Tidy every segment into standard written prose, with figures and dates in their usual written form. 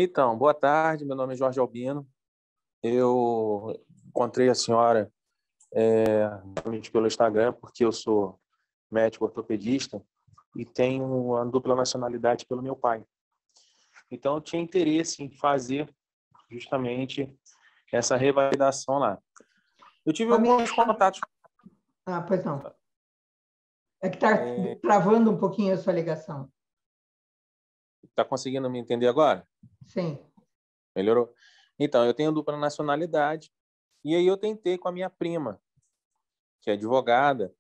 Então, boa tarde, meu nome é Jorge Albino. Eu encontrei a senhora realmente pelo Instagram, porque eu sou médico ortopedista e tenho uma dupla nacionalidade pelo meu pai. Então, eu tinha interesse em fazer justamente essa revalidação lá. Eu tive alguns contatos. Pois não. É que está travando um pouquinho a sua ligação. Está conseguindo me entender agora? Sim. Melhorou? Então, eu tenho dupla nacionalidade e aí eu tentei com a minha prima, que é advogada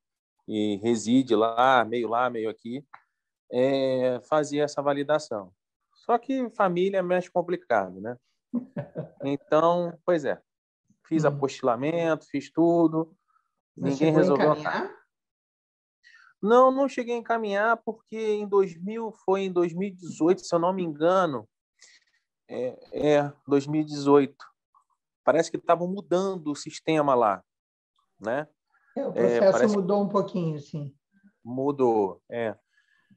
e reside lá, meio aqui, fazer essa validação. Só que família é mais complicado, né? Então, pois é, fiz apostilamento, fiz tudo, Mas ninguém chegou a resolveu. encaminhar? Não cheguei a encaminhar porque foi em 2018, se eu não me engano, 2018. Parece que estavam mudando o sistema lá, né? O processo Parece que mudou um pouquinho, sim. mudou,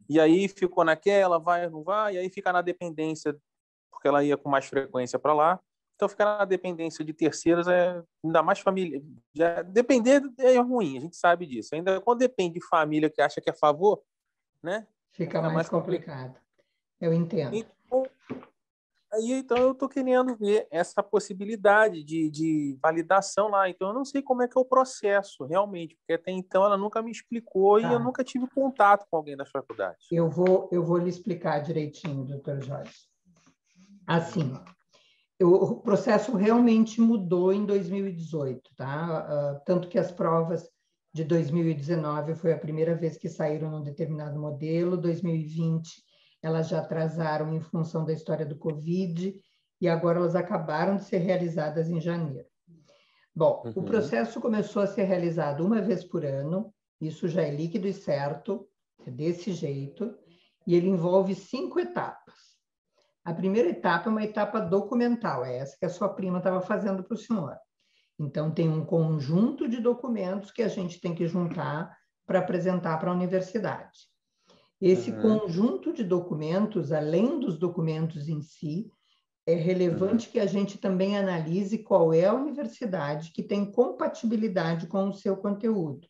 E aí ficou naquela, vai, não vai, e aí fica na dependência, porque ela ia com mais frequência para lá. Então, ficar na dependência de terceiros ainda mais família. Depender é ruim, a gente sabe disso. Ainda quando depende de família que acha que é favor, né? Fica mais complicado. Eu entendo. Então eu estou querendo ver essa possibilidade de validação lá. Então, eu não sei como é que é o processo, realmente, porque até então ela nunca me explicou e eu nunca tive contato com alguém da faculdade. Eu vou lhe explicar direitinho, doutor Jorge. Assim, o processo realmente mudou em 2018, tá? Tanto que as provas de 2019 foi a primeira vez que saíram num determinado modelo, 2020 elas já atrasaram em função da história do Covid e agora elas acabaram de ser realizadas em janeiro. Bom, o processo começou a ser realizado uma vez por ano, isso já é líquido e certo, é desse jeito, e ele envolve 5 etapas. A primeira etapa é uma etapa documental, é essa que a sua prima estava fazendo para o senhor. Então, tem um conjunto de documentos que a gente tem que juntar para apresentar para a universidade. Esse conjunto de documentos, além dos documentos em si, é relevante que a gente também analise qual é a universidade que tem compatibilidade com o seu conteúdo.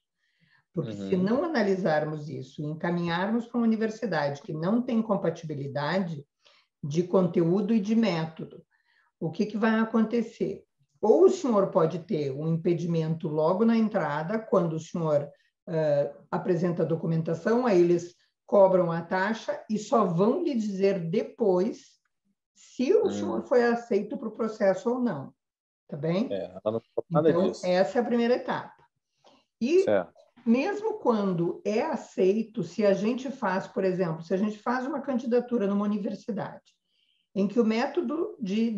Porque se não analisarmos isso e encaminharmos para uma universidade que não tem compatibilidade de conteúdo e de método, o que vai acontecer? Ou o senhor pode ter um impedimento logo na entrada, quando o senhor apresenta a documentação, aí eles cobram a taxa e só vão lhe dizer depois se o senhor foi aceito para o processo ou não. Tá bem? Ela não falou nada então, disso. essa é a primeira etapa. E certo. Mesmo quando é aceito, se a gente faz, por exemplo, se a gente faz uma candidatura numa universidade, em que o método de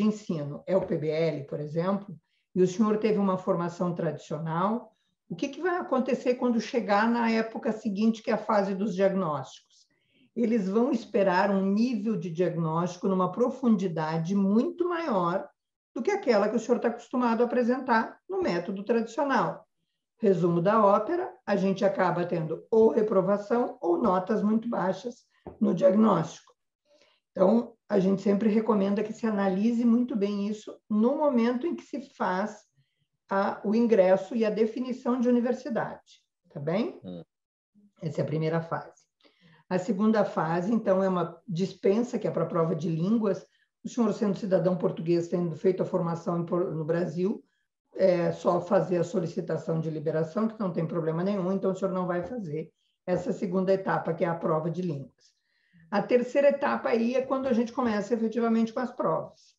ensino é o PBL, por exemplo, e o senhor teve uma formação tradicional, o que vai acontecer quando chegar na época seguinte, que é a fase dos diagnósticos? Eles vão esperar um nível de diagnóstico numa profundidade muito maior do que aquela que o senhor está acostumado a apresentar no método tradicional. Resumo da ópera, a gente acaba tendo ou reprovação ou notas muito baixas no diagnóstico. Então, a gente sempre recomenda que se analise muito bem isso no momento em que se faz o ingresso e a definição de universidade, tá bem? Essa é a primeira fase. A segunda fase, então, é uma dispensa, que é para a prova de línguas. O senhor, sendo cidadão português, tendo feito a formação no Brasil, é só fazer a solicitação de liberação, que não tem problema nenhum, então o senhor não vai fazer essa segunda etapa, que é a prova de línguas. A terceira etapa aí é quando a gente começa efetivamente com as provas.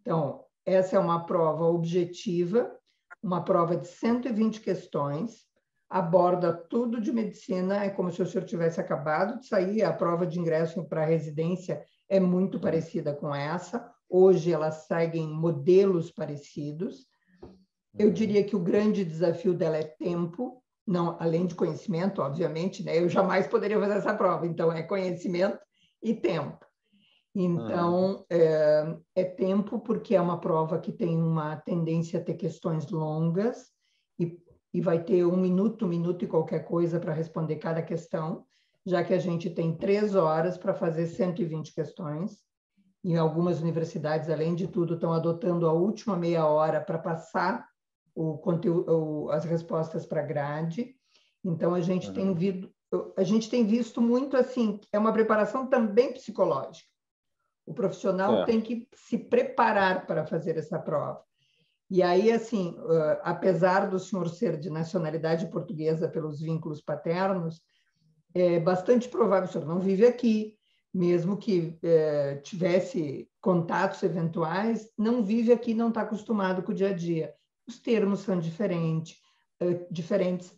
Então, essa é uma prova objetiva, uma prova de 120 questões, aborda tudo de medicina, é como se o senhor tivesse acabado de sair, a prova de ingresso para a residência é muito parecida com essa, hoje elas seguem modelos parecidos. Eu diria que o grande desafio dela é tempo, não, além de conhecimento, obviamente, né? Eu jamais poderia fazer essa prova, então é conhecimento e tempo. Então, é tempo porque é uma prova que tem uma tendência a ter questões longas e vai ter um minuto e qualquer coisa para responder cada questão, já que a gente tem 3 horas para fazer 120 questões. E algumas universidades, além de tudo, estão adotando a última meia hora para passar o conteúdo, as respostas para a grade. Então, a gente tem visto muito assim, é uma preparação também psicológica. O profissional tem que se preparar para fazer essa prova. E aí, assim, apesar do senhor ser de nacionalidade portuguesa pelos vínculos paternos, é bastante provável, o senhor não vive aqui, mesmo que tivesse contatos eventuais, não vive aqui, não está acostumado com o dia a dia. Os termos são diferentes,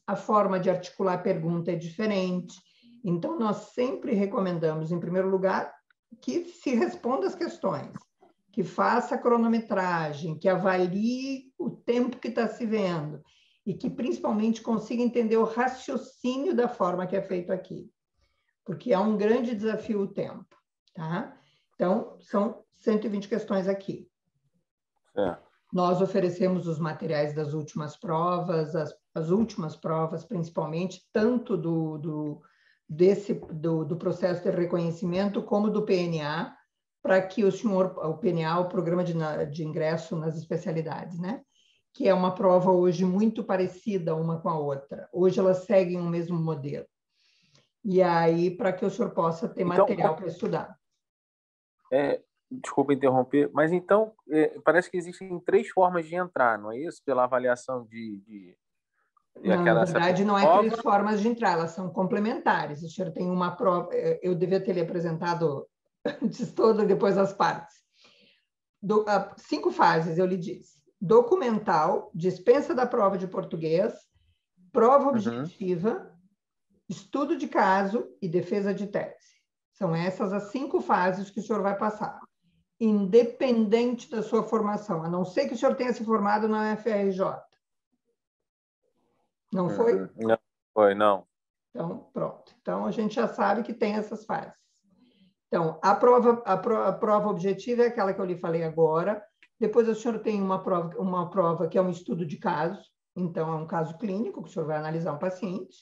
a forma de articular a pergunta é diferente. Então, nós sempre recomendamos, em primeiro lugar, que se responda as questões, que faça a cronometragem, que avalie o tempo que está se vendo e que, principalmente, consiga entender o raciocínio da forma que é feito aqui, porque é um grande desafio o tempo, tá? Então, são 120 questões aqui. Nós oferecemos os materiais das últimas provas, as últimas provas, principalmente, tanto do processo de reconhecimento como do PNA, para que o PNA, o Programa de Ingresso nas Especialidades, né? Que é uma prova hoje muito parecida uma com a outra. Hoje elas seguem o mesmo modelo. E aí, para que o senhor possa ter material para estudar. Desculpa interromper, mas então parece que existem 3 formas de entrar, não é isso? Pela avaliação Não, na verdade, não é 3 formas de entrar, elas são complementares. O senhor tem uma prova, eu devia ter lhe apresentado antes toda, depois as partes. 5 fases, eu lhe disse. Documental, dispensa da prova de português, prova objetiva, estudo de caso e defesa de tese. São essas as 5 fases que o senhor vai passar, independente da sua formação, a não ser que o senhor tenha se formado na UFRJ. Não foi? Não foi, não. Então, pronto. Então, a gente já sabe que tem essas fases. Então, a prova objetiva é aquela que eu lhe falei agora. Depois, o senhor tem uma prova que é um estudo de caso. Então, é um caso clínico, que o senhor vai analisar um paciente.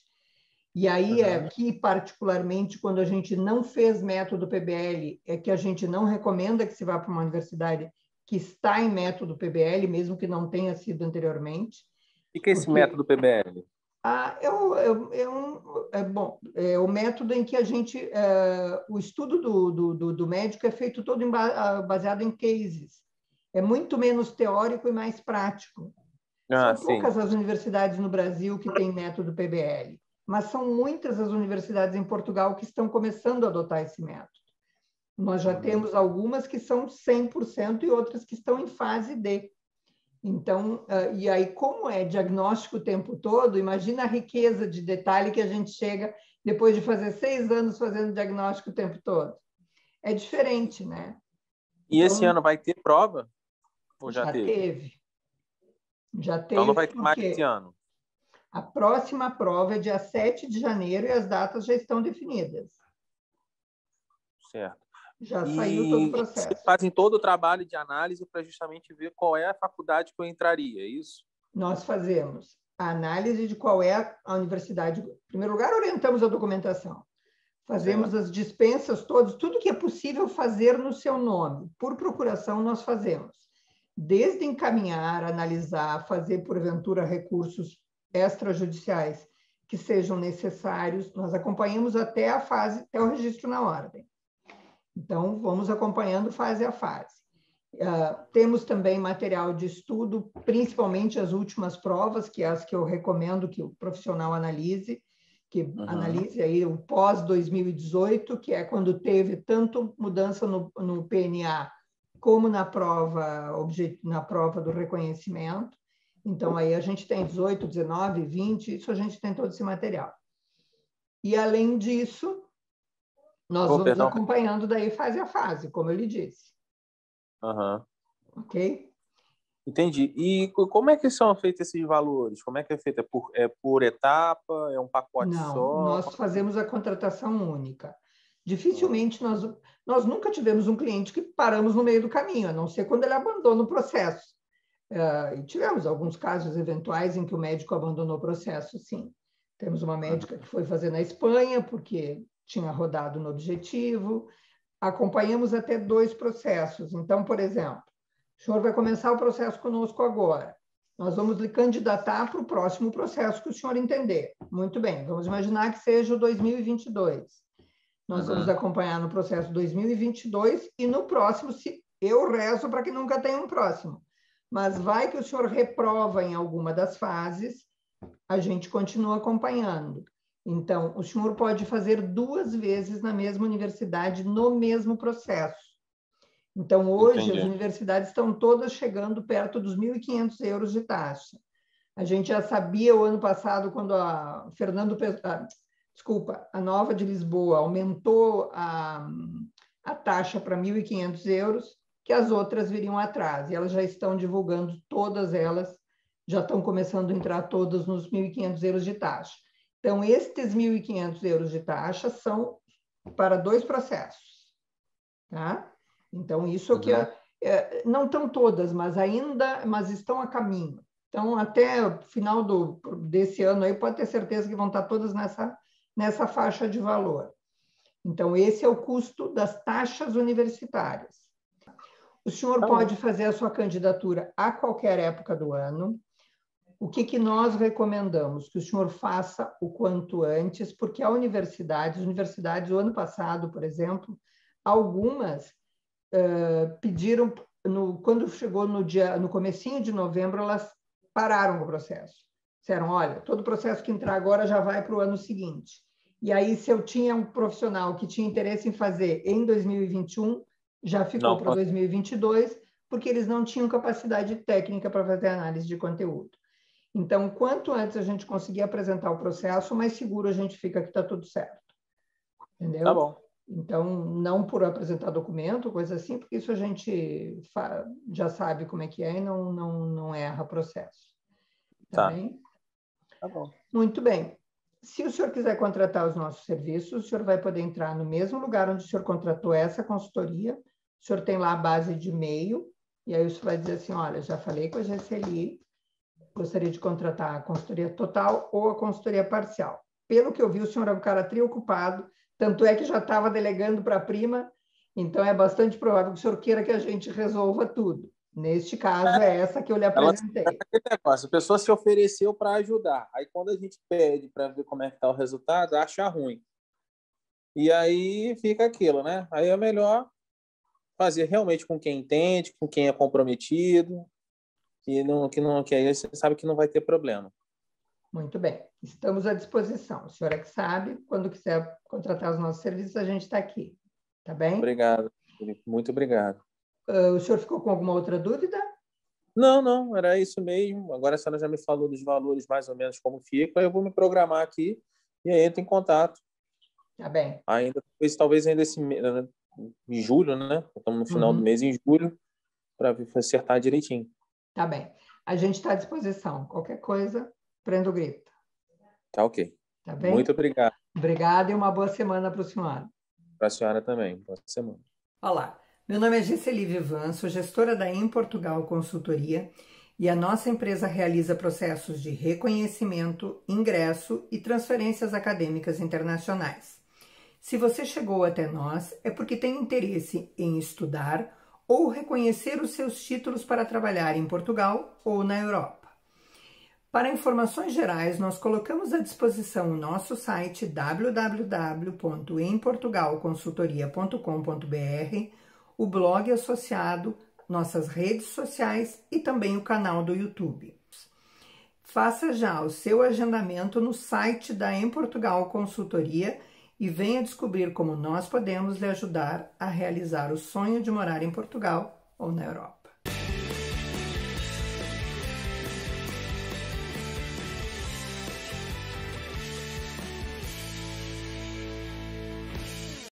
E aí, aqui, particularmente, quando a gente não fez método PBL, é que a gente não recomenda que se vá para uma universidade que está em método PBL, mesmo que não tenha sido anteriormente. O que é esse método PBL? É o método em que a gente... o estudo do médico é feito todo baseado em cases. É muito menos teórico e mais prático. São poucas as universidades no Brasil que têm método PBL, mas são muitas as universidades em Portugal que estão começando a adotar esse método. Nós já temos algumas que são 100% e outras que estão em fase D. Então, e aí, como é diagnóstico o tempo todo, imagina a riqueza de detalhe que a gente chega depois de fazer 6 anos fazendo diagnóstico o tempo todo. É diferente, né? E então, esse ano vai ter prova? Ou já teve? Já teve. Então não vai ter mais esse ano? A próxima prova é dia 7 de janeiro e as datas já estão definidas. Certo. Já saiu todo o processo. Vocês fazem todo o trabalho de análise para justamente ver qual é a faculdade que eu entraria, é isso? Nós fazemos a análise de qual é a universidade. Em primeiro lugar, orientamos a documentação. Fazemos as dispensas todas, tudo que é possível fazer no seu nome. Por procuração, nós fazemos. Desde encaminhar, analisar, fazer, porventura, recursos extrajudiciais que sejam necessários, nós acompanhamos até a fase, até o registro na ordem. Então, vamos acompanhando fase a fase. Temos também material de estudo, principalmente as últimas provas, que é as que eu recomendo que o profissional analise, que analise aí o pós-2018, que é quando teve tanto mudança no PNA como na prova do reconhecimento. Então, aí a gente tem 18, 19, 20, isso a gente tem todo esse material. E, além disso, nós vamos acompanhando daí fase a fase, como eu lhe disse. Ok? Entendi. E como é que são feitos esses valores? Como é que é feito? É por etapa? É um pacote só? Não, nós fazemos a contratação única. Dificilmente nós nunca tivemos um cliente que paramos no meio do caminho, a não ser quando ele abandona o processo. E tivemos alguns casos eventuais em que o médico abandonou o processo, sim. Temos uma médica que foi fazer na Espanha, porque tinha rodado no objetivo. acompanhamos até 2 processos. Então, por exemplo, o senhor vai começar o processo conosco agora. Nós vamos lhe candidatar para o próximo processo que o senhor entender. Muito bem, vamos imaginar que seja o 2022. Nós vamos acompanhar no processo 2022 e no próximo, se eu rezo para que nunca tenha um próximo. Mas vai que o senhor reprova em alguma das fases, a gente continua acompanhando. Então, o senhor pode fazer 2 vezes na mesma universidade, no mesmo processo. Então, hoje, Entendi. as universidades estão todas chegando perto dos 1.500 euros de taxa. A gente já sabia o ano passado, quando a a Nova de Lisboa aumentou a taxa para 1.500 euros, que as outras viriam atrás. E elas já estão divulgando, todas elas já estão começando a entrar todas nos 1.500 euros de taxa. Então, estes 1.500 euros de taxa são para 2 processos. Tá? Então, isso que não estão todas, mas estão a caminho. Então, até o final desse ano aí, pode ter certeza que vão estar todas nessa faixa de valor. Então, esse é o custo das taxas universitárias. O senhor pode fazer a sua candidatura a qualquer época do ano. O que nós recomendamos? Que o senhor faça o quanto antes, porque as universidades, o ano passado, por exemplo, algumas pediram, quando chegou no comecinho de novembro, elas pararam o processo. Disseram, olha, todo processo que entrar agora já vai para o ano seguinte. E aí, se eu tinha um profissional que tinha interesse em fazer em 2021, já ficou para 2022, porque eles não tinham capacidade técnica para fazer análise de conteúdo. Então, quanto antes a gente conseguir apresentar o processo, mais seguro a gente fica que está tudo certo. Entendeu? Tá bom. Então, não por apresentar documento, coisa assim, porque isso a gente já sabe como é que é e não erra processo. Tá bem? Tá bom. Muito bem. Se o senhor quiser contratar os nossos serviços, o senhor vai poder entrar no mesmo lugar onde o senhor contratou essa consultoria. O senhor tem lá a base de e-mail, e aí o senhor vai dizer assim, olha, já falei com a GCLI, gostaria de contratar a consultoria total ou a consultoria parcial. Pelo que eu vi, o senhor é um cara triocupado, tanto é que já estava delegando para a prima, então é bastante provável que o senhor queira que a gente resolva tudo. Neste caso, é essa que eu lhe apresentei. A pessoa se ofereceu para ajudar. Aí, quando a gente pede para ver como é que está o resultado, acha ruim. E aí fica aquilo, né? Aí é melhor fazer realmente com quem entende, com quem é comprometido, que aí você sabe que não vai ter problema. Muito bem. Estamos à disposição. O senhor é que sabe, quando quiser contratar os nossos serviços, a gente está aqui. Tá bem? Obrigado, Felipe. Muito obrigado. O senhor ficou com alguma outra dúvida? Não, era isso mesmo. Agora a senhora já me falou dos valores mais ou menos como fica, aí eu vou me programar aqui e aí entro em contato. Tá bem. Talvez ainda em julho, né? Estamos no final do mês, em julho, para acertar direitinho. Tá bem. A gente está à disposição. Qualquer coisa, prenda o grito. Tá ok. Tá bem? Muito obrigado. Obrigada e uma boa semana para a senhora. Para a senhora também. Boa semana. Olá, meu nome é Giseli Vivan, sou gestora da Em Portugal Consultoria e a nossa empresa realiza processos de reconhecimento, ingresso e transferências acadêmicas internacionais. Se você chegou até nós, é porque tem interesse em estudar ou reconhecer os seus títulos para trabalhar em Portugal ou na Europa. Para informações gerais, nós colocamos à disposição o nosso site www.emportugalconsultoria.com.br, o blog associado, nossas redes sociais e também o canal do YouTube. Faça já o seu agendamento no site da Em Portugal Consultoria e venha descobrir como nós podemos lhe ajudar a realizar o sonho de morar em Portugal ou na Europa.